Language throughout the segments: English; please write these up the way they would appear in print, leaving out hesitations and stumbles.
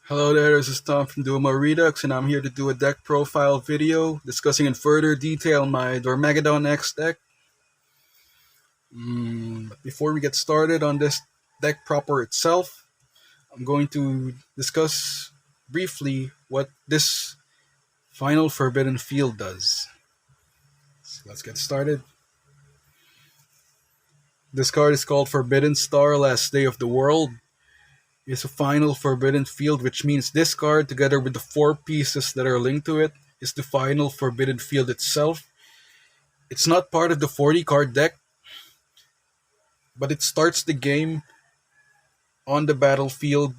Hello there, this is Tom from Duel Masters Redux, and I'm here to do a deck profile video discussing in further detail my Dormageddon X deck. But before we get started on this deck proper itself, I'm going to discuss briefly what this final Forbidden Field does. So let's get started. This card is called Forbidden Star, Last Day of the World. It's a final Forbidden Field, which means this card, together with the 4 pieces that are linked to it, is the final Forbidden Field itself. It's not part of the 40 card deck, but it starts the game on the battlefield.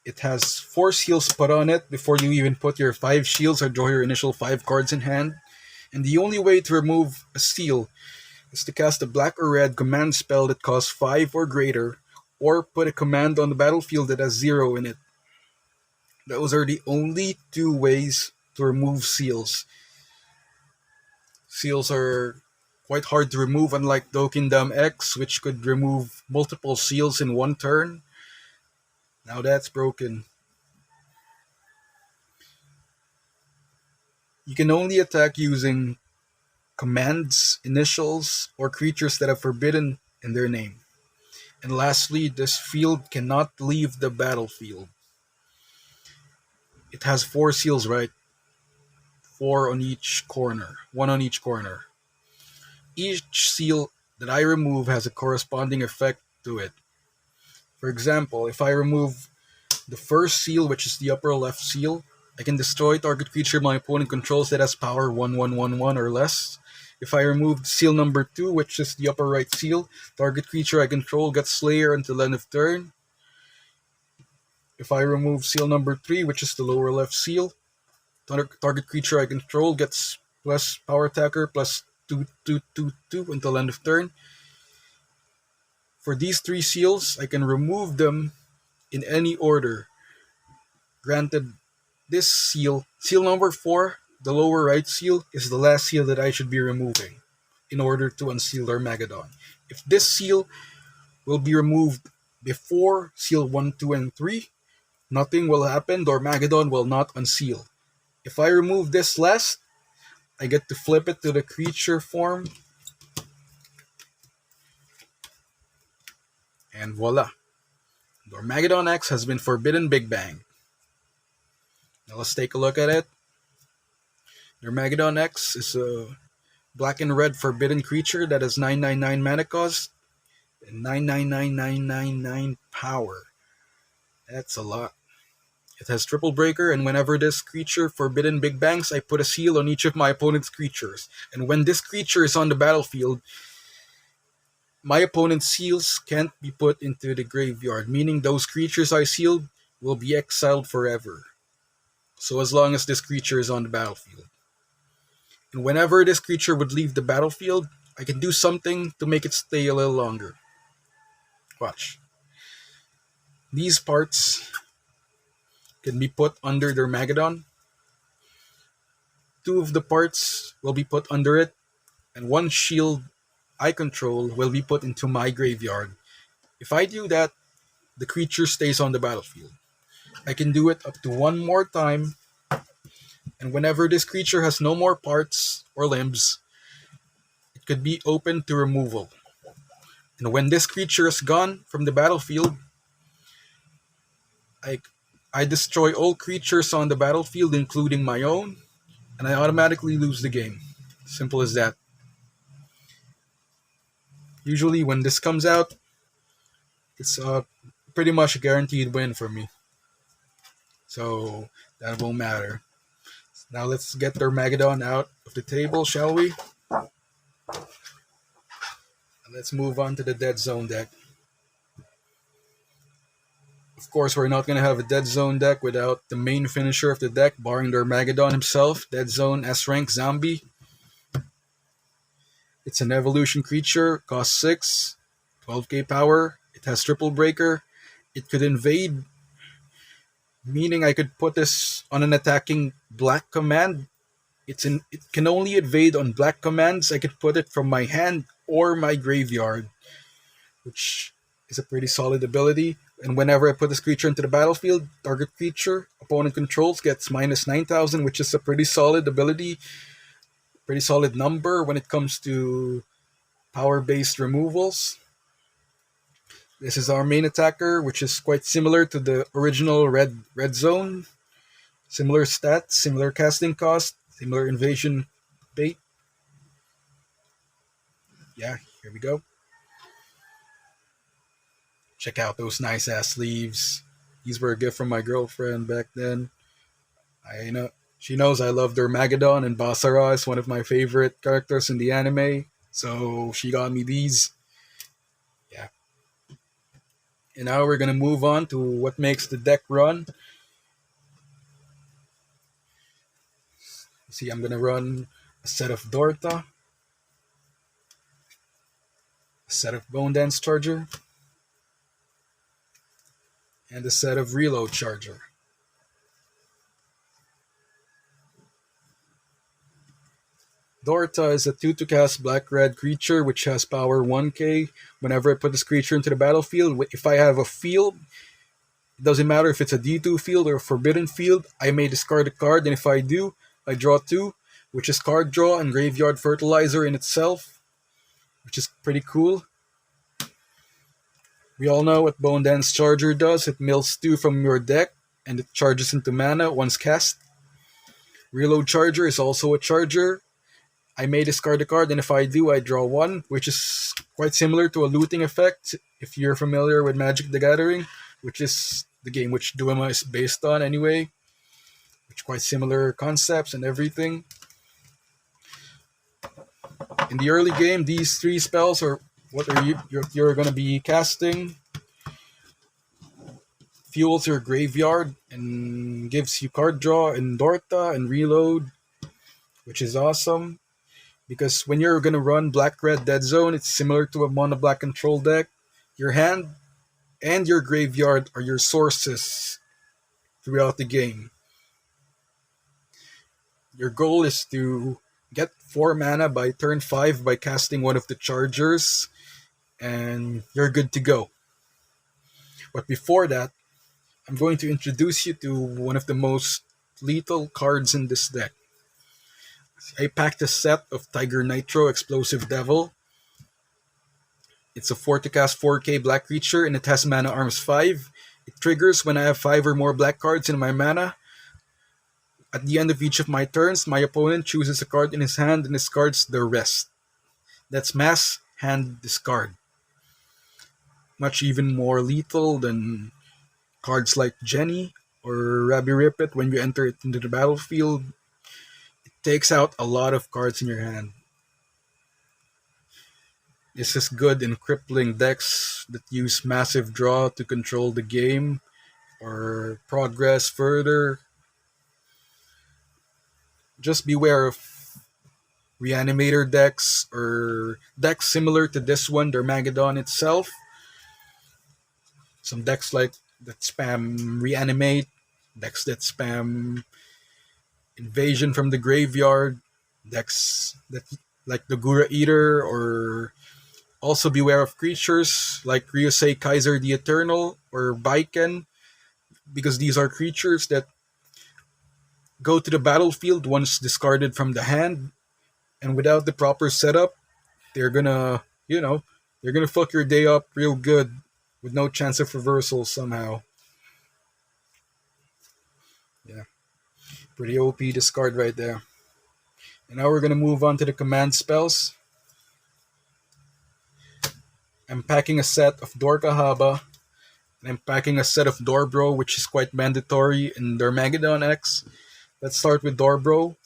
It has 4 seals put on it before you even put your 5 shields or draw your initial 5 cards in hand. And the only way to remove a seal is to cast a black or red command spell that costs 5 or greater, or put a command on the battlefield that has 0 in it. Those are the only 2 ways to remove seals. Seals are quite hard to remove, unlike Dormageddon X, which could remove multiple seals in one turn. Now that's broken. You can only attack using commands, initials, or creatures that have forbidden in their name. And lastly, this field cannot leave the battlefield. It has 4 seals, right? 4 on each corner, 1 on each corner. Each seal that I remove has a corresponding effect to it. For example, if I remove the first seal, which is the upper left seal, I can destroy target creature my opponent controls that has power 1/1/1/1 or less. If I remove seal number 2, which is the upper right seal, target creature I control gets Slayer until end of turn. If I remove seal number 3, which is the lower left seal, target creature I control gets plus power attacker plus 2/2/2/2 until end of turn. For these 3 seals, I can remove them in any order. Granted, this seal number 4, the lower right seal, is the last seal that I should be removing in order to unseal Dormageddon. If this seal will be removed before seal 1, 2, and 3, nothing will happen. Dormageddon will not unseal. If I remove this last, I get to flip it to the creature form. And voila. Dormageddon X has been forbidden Big Bang. Now let's take a look at it. Dormageddon X is a black and red forbidden creature that has 999 mana cost and 99999 power. That's a lot. It has Triple Breaker, and whenever this creature forbidden Big Bangs, I put a seal on each of my opponent's creatures. And when this creature is on the battlefield, my opponent's seals can't be put into the graveyard, meaning those creatures I sealed will be exiled forever. So as long as this creature is on the battlefield. And whenever this creature would leave the battlefield, I can do something to make it stay a little longer. Watch. These parts can be put under Dormageddon. 2 of the parts will be put under it, and 1 shield I control will be put into my graveyard. If I do that, the creature stays on the battlefield. I can do it up to 1 more time, and whenever this creature has no more parts or limbs, it could be open to removal. And when this creature is gone from the battlefield, I destroy all creatures on the battlefield, including my own, and I automatically lose the game. Simple as that. Usually when this comes out, it's pretty much a guaranteed win for me. So that won't matter. Now let's get Dormageddon out of the table, shall we? And let's move on to the Dead Zone deck. Of course, we're not going to have a Dead Zone deck without the main finisher of the deck, barring Dormageddon himself, Dead Zone S-Rank Zombie. It's an evolution creature, costs 6, 12k power. It has Triple Breaker. It could invade, meaning I could put this on an attacking black command. It can only invade on black commands. I could put it from my hand or my graveyard, which is a pretty solid ability. And whenever I put this creature into the battlefield, target creature opponent controls gets minus 9,000, which is a pretty solid ability, pretty solid number when it comes to power-based removals. This is our main attacker, which is quite similar to the original red zone. Similar stats, similar casting cost, similar invasion bait. Yeah, here we go. Check out those nice ass sleeves. These were a gift from my girlfriend back then. I know she knows I love Dormageddon, and Basara is one of my favorite characters in the anime. So she got me these. Yeah. And now we're gonna move on to what makes the deck run. See, I'm gonna run a set of Dorta, a set of Bone Dance Charger, and a set of Reload Charger. Dorta is a 2 to cast black-red creature which has power 1k. Whenever I put this creature into the battlefield, if I have a field, it doesn't matter if it's a D2 field or a forbidden field, I may discard a card, and if I do, I draw 2, which is card draw and graveyard fertilizer in itself, which is pretty cool. We all know what Bone Dance Charger does. It mills 2 from your deck, and it charges into mana once cast. Reload Charger is also a charger. I may discard a card, and if I do, I draw 1, which is quite similar to a looting effect, if you're familiar with Magic the Gathering, which is the game which Duel is based on anyway, which quite similar concepts and everything. In the early game, these 3 spells are what you're going to be casting. Fuels your graveyard and gives you card draw in Dorta and Reload, which is awesome. Because when you're going to run black-red Dead Zone, it's similar to a mono-black control deck. Your hand and your graveyard are your sources throughout the game. Your goal is to get 4 mana by turn 5 by casting one of the chargers, and you're good to go. But before that, I'm going to introduce you to one of the most lethal cards in this deck. I packed a set of Tiger Nitro Explosive Devil. It's a 4 to cast 4k black creature, and it has mana arms 5. It triggers when I have 5 or more black cards in my mana. At the end of each of my turns, my opponent chooses a card in his hand and discards the rest. That's mass hand discard. Much even more lethal than cards like Jenny or Rabbi Ripet when you enter it into the battlefield. Takes out a lot of cards in your hand. This is good in crippling decks that use massive draw to control the game or progress further. Just beware of reanimator decks or decks similar to this one, Dormageddon itself. Some decks like that spam reanimate, decks that spam invasion from the graveyard, decks that like the Gura Eater, or also beware of creatures like Ryusei Kaiser the Eternal or Baiken, because these are creatures that go to the battlefield once discarded from the hand, and without the proper setup, they're gonna, they're gonna fuck your day up real good with no chance of reversal somehow. Yeah. Pretty OP discard right there. And now we're going to move on to the command spells. I'm packing a set of Dorkahaba, and I'm packing a set of Dorbro, which is quite mandatory in Dormageddon X. Let's start with Dorbro.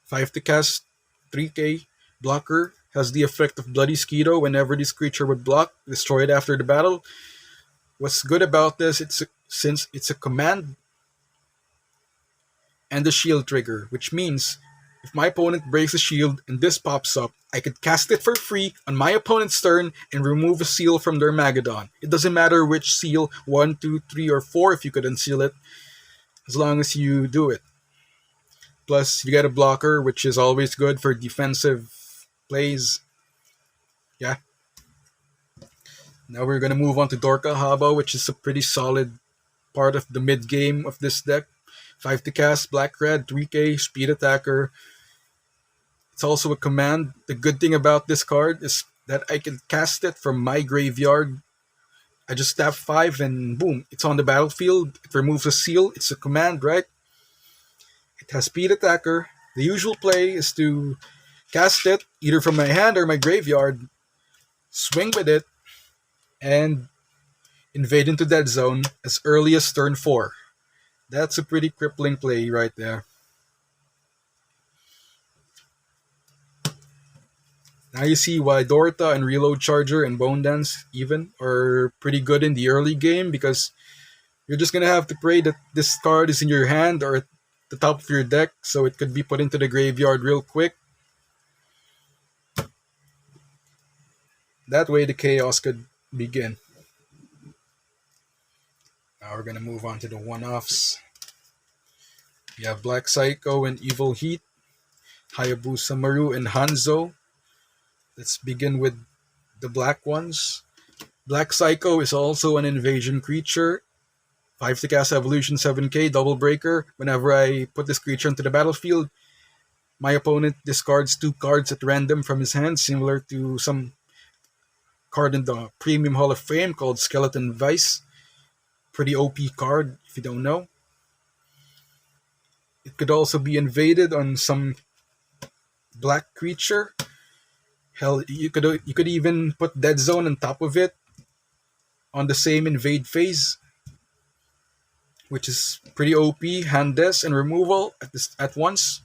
5 to cast, 3k, blocker, has the effect of Bloody Skeeto whenever this creature would block, destroy it after the battle. What's good about this, since it's a command and the shield trigger, which means if my opponent breaks a shield and this pops up, I could cast it for free on my opponent's turn and remove a seal from their Magadon. It doesn't matter which seal, 1, 2, 3, or 4 if you could unseal it, as long as you do it. Plus, you get a blocker, which is always good for defensive plays. Yeah. Now we're gonna move on to Dorka Haba, which is a pretty solid part of the mid game of this deck. 5 to cast, black red, 3k, speed attacker. It's also a command. The good thing about this card is that I can cast it from my graveyard. I just tap 5 and boom, it's on the battlefield. It removes a seal. It's a command, right? It has speed attacker. The usual play is to cast it either from my hand or my graveyard, swing with it, and invade into that zone as early as turn 4. That's a pretty crippling play right there. Now you see why Dorta and Reload Charger and Bone Dance even are pretty good in the early game, because you're just gonna have to pray that this card is in your hand or at the top of your deck so it could be put into the graveyard real quick. That way the chaos could begin. Now we're gonna move on to the one-offs. We have Black Psycho and Evil Heat, Hayabusa Maru and Hanzo. Let's begin with the black ones. Black Psycho is also an invasion creature. 5 to cast evolution, 7k, double breaker. Whenever I put this creature into the battlefield, my opponent discards 2 cards at random from his hand, similar to some card in the Premium Hall of Fame called Skeleton Vice. Pretty OP card, if you don't know. It could also be invaded on some black creature. Hell, you could even put Dead Zone on top of it on the same invade phase, which is pretty OP, hand des and removal at once.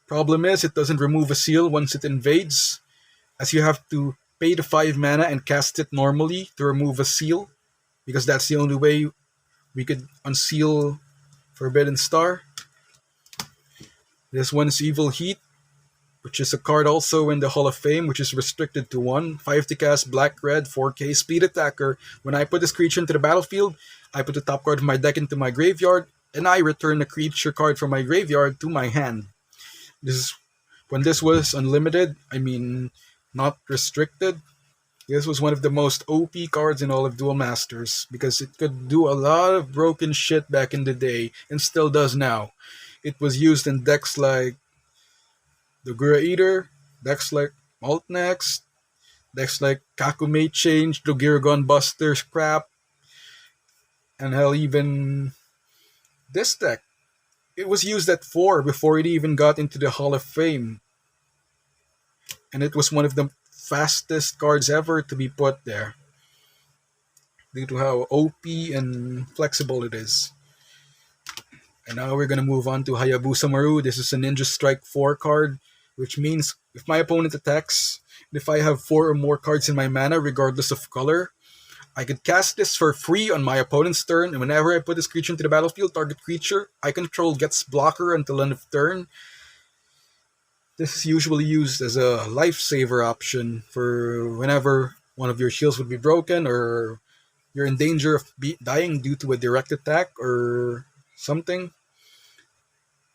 Problem is, it doesn't remove a seal once it invades, as you have to pay the 5 mana and cast it normally to remove a seal, because that's the only way we could unseal Forbidden Star. This one is Evil Heat, which is a card also in the Hall of Fame, which is restricted to 1. 5 to cast, black red, 4k, speed attacker. When I put this creature into the battlefield, I put the top card of my deck into my graveyard, and I return a creature card from my graveyard to my hand. This is when this was unlimited, I mean not restricted. This was one of the most OP cards in all of Duel Masters, because it could do a lot of broken shit back in the day, and still does now. It was used in decks like the Gura Eater, decks like Maltnex, decks like Kakumate Change, the Giragon Busters crap, and hell, even this deck. It was used at 4 before it even got into the Hall of Fame. And it was one of the fastest cards ever to be put there, due to how OP and flexible it is. And now we're going to move on to Hayabusa Maru. This is a Ninja Strike 4 card, which means if my opponent attacks, and if I have 4 or more cards in my mana, regardless of color, I could cast this for free on my opponent's turn, and whenever I put this creature into the battlefield, target creature I control gets blocker until end of turn. This is usually used as a lifesaver option for whenever one of your shields would be broken, or you're in danger of dying due to a direct attack or something.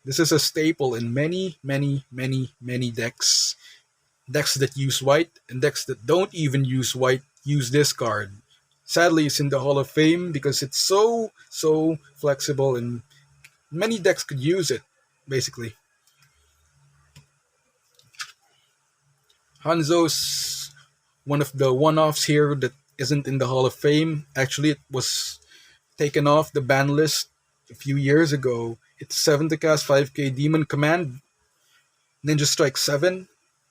This is a staple in many, many, many, many decks. Decks that use white and decks that don't even use white use this card. Sadly, it's in the Hall of Fame because it's so flexible, and many decks could use it, basically. Hanzo's one of the one-offs here that isn't in the Hall of Fame. Actually, it was taken off the ban list a few years ago. It's 7 to cast, 5k Demon Command, Ninja Strike 7.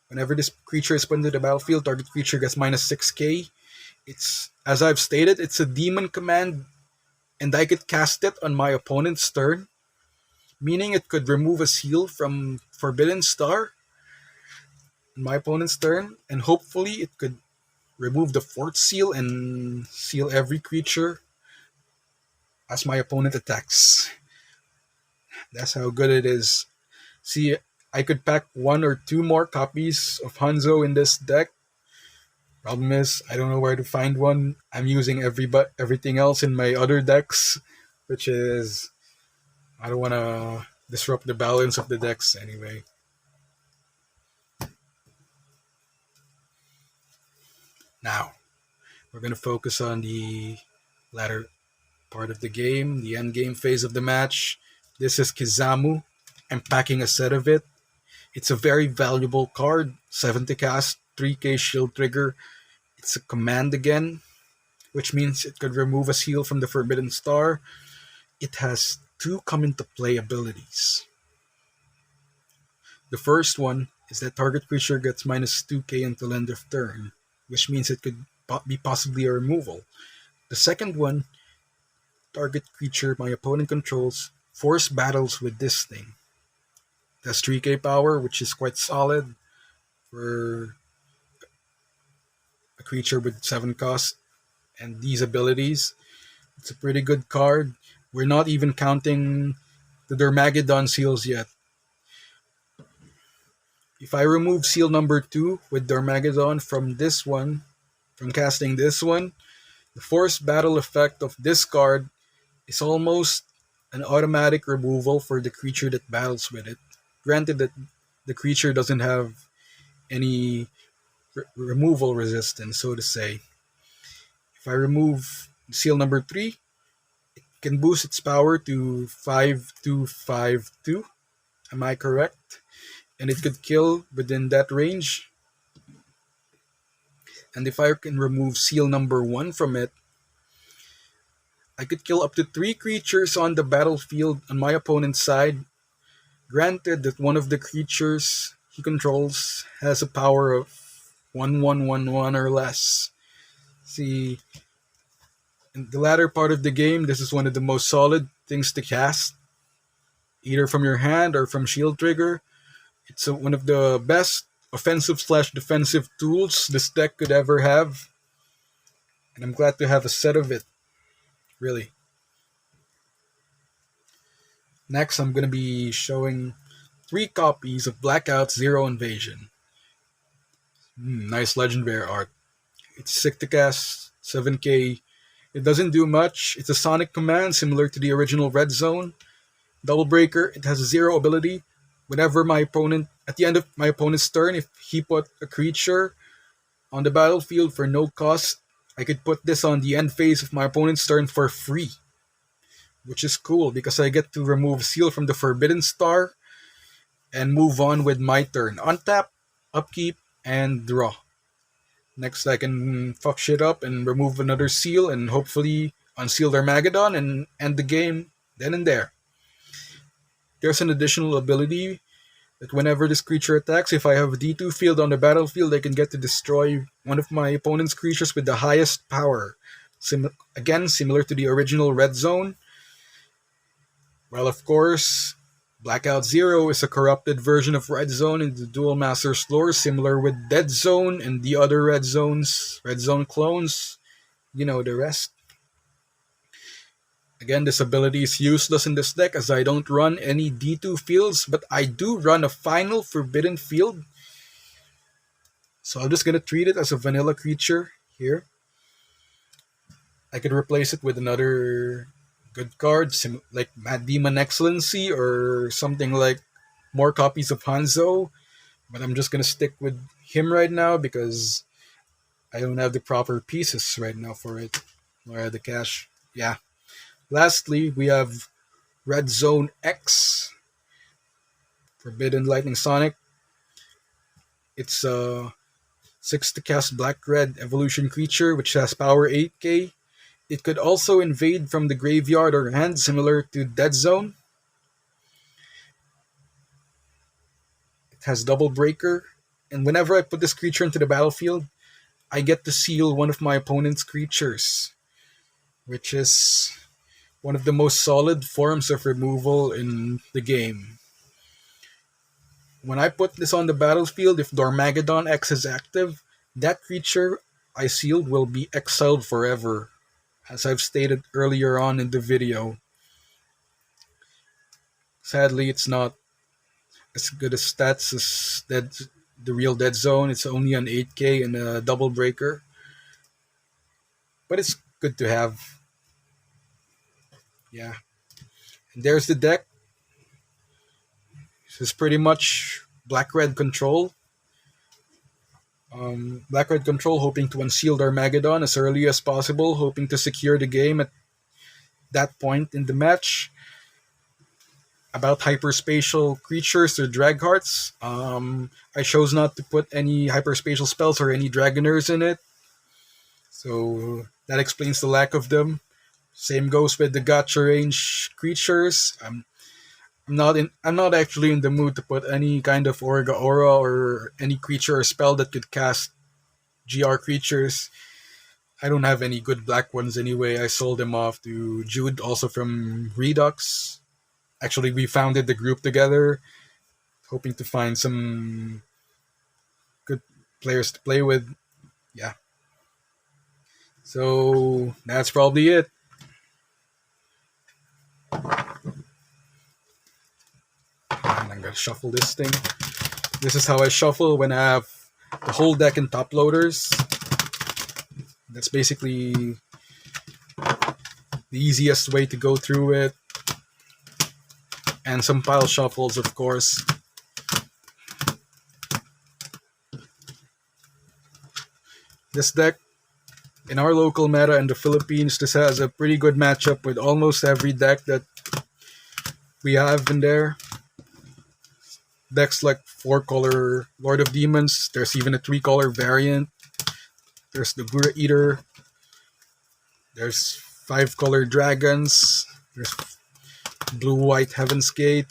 Whenever this creature is put into the battlefield, target creature gets minus 6k. It's, as I've stated, it's a Demon Command, and I could cast it on my opponent's turn, meaning it could remove a seal from Forbidden Star on my opponent's turn, and hopefully it could remove the 4th seal and seal every creature as my opponent attacks. That's how good it is. See, I could pack 1 or 2 more copies of Hanzo in this deck. Problem is, I don't know where to find one. I'm using everything else in my other decks, which is, I don't want to disrupt the balance of the decks anyway. Now, We're going to focus on the latter part of the game, the end game phase of the match. This is Kizamu. I'm packing a set of it. It's a very valuable card. 70 cast, 3k shield trigger. It's a command again, which means it could remove a seal from the Forbidden Star. It has two come into play abilities. The first one is that target creature gets minus 2k until end of turn, which means it could be possibly a removal. The second one, target creature my opponent controls force battles with this thing. It has 3k power, which is quite solid for a creature with 7 cost and these abilities. It's a pretty good card. We're not even counting the Dormageddon seals yet. If I remove seal number 2 with Dormageddon from this one, from casting this one, the force battle effect of this card is almost an automatic removal for the creature that battles with it. Granted that the creature doesn't have any removal resistance, so to say. If I remove seal number 3, it can boost its power to 5252. Am I correct? And it could kill within that range. And if I can remove seal number 1 from it, I could kill up to 3 creatures on the battlefield on my opponent's side. Granted that one of the creatures he controls has a power of 1111 or less. See, in the latter part of the game, this is one of the most solid things to cast, either from your hand or from shield trigger. It's one of the best offensive/defensive tools this deck could ever have, and I'm glad to have a set of it, really. Next, I'm going to be showing 3 copies of Blackout Zero Invasion. Nice legendary art. It's sick to cast, 7k. It doesn't do much. It's a sonic command similar to the original Red Zone. Double Breaker, it has a 0 ability. Whenever at the end of my opponent's turn, if he put a creature on the battlefield for no cost, I could put this on the end phase of my opponent's turn for free. Which is cool because I get to remove seal from the Forbidden Star and move on with my turn. Untap, upkeep, and draw. Next, I can fuck shit up and remove another seal and hopefully unseal Dormageddon and end the game then and there. There's an additional ability that whenever this creature attacks, if I have a D2 field on the battlefield, I can get to destroy one of my opponent's creatures with the highest power. Again, similar to the original Red Zone. Well, of course, Blackout Zero is a corrupted version of Red Zone in the Duel Masters lore, similar with Dead Zone and the other Red Zones, Red Zone clones. You know the rest. Again, this ability is useless in this deck as I don't run any D2 fields, but I do run a final Forbidden Field. So I'm just going to treat it as a vanilla creature here. I could replace it with another good card, like Mad Demon Excellency or something like more copies of Hanzo. But I'm just going to stick with him right now because I don't have the proper pieces right now for it. Or the cash. Yeah. Lastly, we have Red Zone X, Forbidden Lightning Sonic. It's a 6 to cast black-red evolution creature which has power 8k. It could also invade from the graveyard or hand, similar to Dead Zone. It has Double Breaker, and whenever I put this creature into the battlefield, I get to seal one of my opponent's creatures, which is one of the most solid forms of removal in the game. When I put this on the battlefield, if Dormageddon X is active, that creature I sealed will be exiled forever, as I've stated earlier on in the video. Sadly, it's not as good as stats as the real Dead Zone. It's only an 8k and a Double Breaker. But it's good to have. Yeah. And there's the deck. This is pretty much black-red control. Black Red Control hoping to unseal Dormageddon as early as possible, hoping to secure the game at that point in the match. About hyperspatial creatures or drag hearts, I chose not to put any hyperspatial spells or any dragoners in it, so that explains the lack of them. Same goes with the gotcha range creatures. I'm not actually in the mood to put any kind of Orga Aura or any creature or spell that could cast GR creatures. I don't have any good black ones anyway. I sold them off to Jude, also from Redux. Actually, we founded the group together, hoping to find some good players to play with. Yeah. So that's probably it. And I'm gonna shuffle this thing. This is how I shuffle when I have the whole deck in top loaders. That's basically the easiest way to go through it. And some pile shuffles, of course. This deck, in our local meta in the Philippines, this has a pretty good matchup with almost every deck that we have in there. Decks like 4-color Lord of Demons, there's even a 3-color variant. There's the Gura Eater. There's 5-color dragons. There's blue-white Heaven's Gate.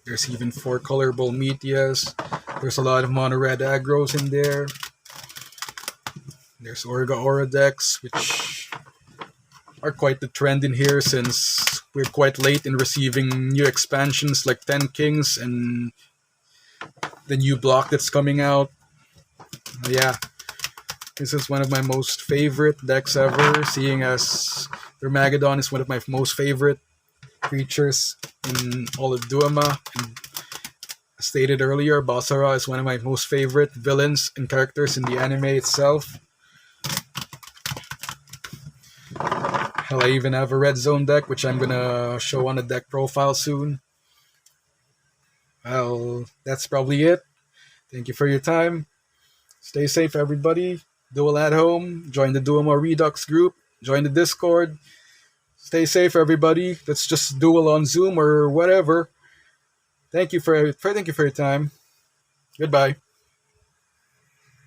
There's even 4-color Bolmetias. There's a lot of mono-red aggros in there. There's Orga Aura decks, which are quite the trend in here since we're quite late in receiving new expansions like 10 Kings and the new block that's coming out. Yeah, this is one of my most favorite decks ever, seeing as Dormageddon is one of my most favorite creatures in all of Duama. And as stated earlier, Basara is one of my most favorite villains and characters in the anime itself. Hell, I even have a red zone deck, which I'm gonna show on the deck profile soon. Well, that's probably it. Thank you for your time. Stay safe, everybody. Duel at home. Join the Duel Redux group. Join the Discord. Stay safe, everybody. Let's just duel on Zoom or whatever. Thank you for your time. Goodbye.